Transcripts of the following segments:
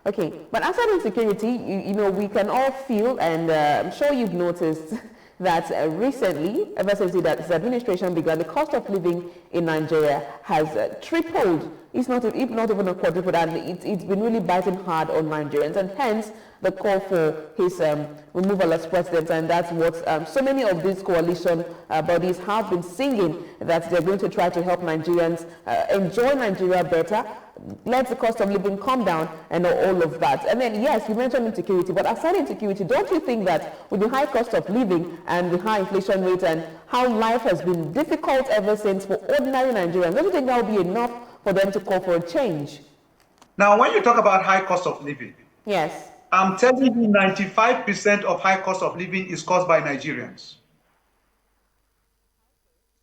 Okay, but aside insecurity, you know, we can all feel, and I'm sure you've noticed that recently, ever since this administration began, the cost of living in Nigeria has tripled. It's not, if not even a quadruple, and it's been really biting hard on Nigerians, and hence the call for his removal as president. And that's what so many of these coalition bodies have been singing, that they're going to try to help Nigerians enjoy Nigeria better, let the cost of living come down, and all of that. And then, yes, you mentioned insecurity, but aside insecurity, don't you think that with the high cost of living and the high inflation rate and how life has been difficult ever since for ordinary Nigerians, don't you think that will be enough for them to call for a change? Now, when you talk about high cost of living, yes, I'm telling you 95% of high cost of living is caused by Nigerians.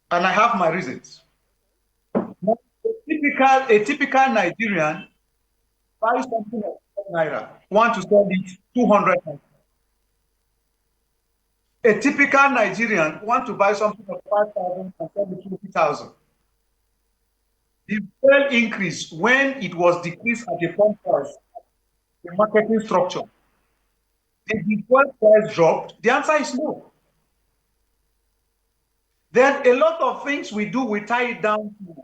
And I have my reasons. A typical Nigerian buys something at naira, want to sell it 200 naira. A typical Nigerian want to buy something at 5,000 and sell it 20,000. The fuel increase when it was decreased at the pump price, the marketing structure. If the fuel price dropped, the answer is no. Then a lot of things we do, we tie it down to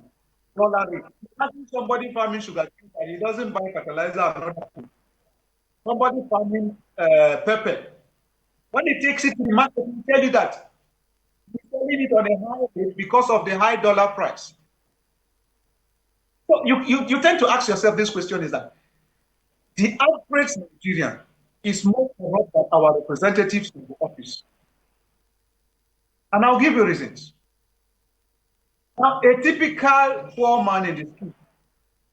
dollar rate. Imagine somebody farming sugar and he doesn't buy fertilizer and other food. Somebody farming pepper. When he takes it to the market, he tell you that he's selling it on a high rate because of the high dollar price. So you tend to ask yourself this question, is that the average Nigerian is more corrupt than our representatives in the office. And I'll give you reasons. Now, a typical poor man in the street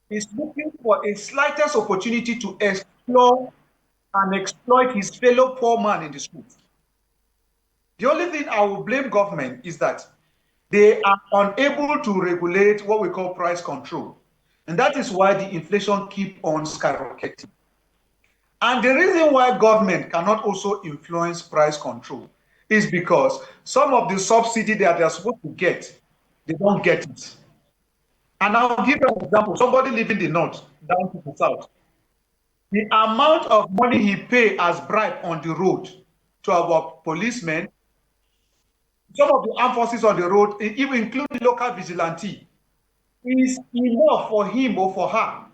is looking for a slightest opportunity to explore and exploit his fellow poor man in the street. The only thing I will blame government is that they are unable to regulate what we call price control. And that is why the inflation keeps on skyrocketing. And the reason why government cannot also influence price control is because some of the subsidy that they are supposed to get, they don't get it. And I'll give you an example. Somebody living in the north down to the south. The amount of money he pays as bribe on the road to our policemen, some of the armed forces on the road, even including local vigilante, is enough for him or for her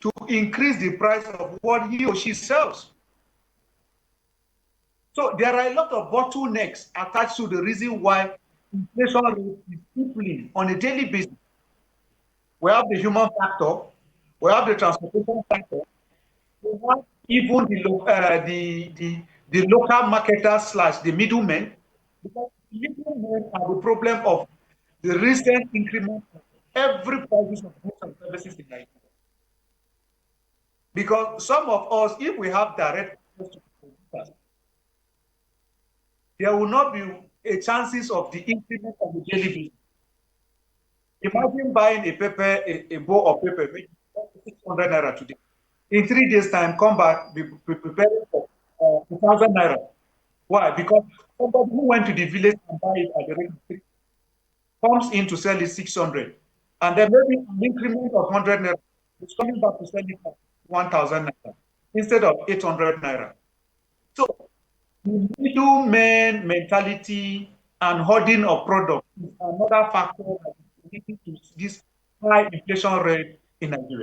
to increase the price of what he or she sells. So there are a lot of bottlenecks attached to the reason why inflation rate is tripling on a daily basis. We have the human factor, we have the transportation factor, we have even the local marketers / the middlemen, because the middlemen are the problem of the recent increment of every prices of goods and services in Nigeria. Because some of us, if we have direct access to producers, there will not be a chances of the increment of the daily basis. Imagine buying a paper, a bowl of paper, maybe 600 naira today. In 3 days' time, come back, be preparing for 1,000 naira. Why? Because somebody who went to the village and buy it at the rate of 6 comes in to sell it 600. And then maybe an increment of 100 naira is coming back to sell it at 1,000 naira instead of 800 naira. So the middleman mentality and hoarding of products is another factor that is leading to this high inflation rate in Nigeria.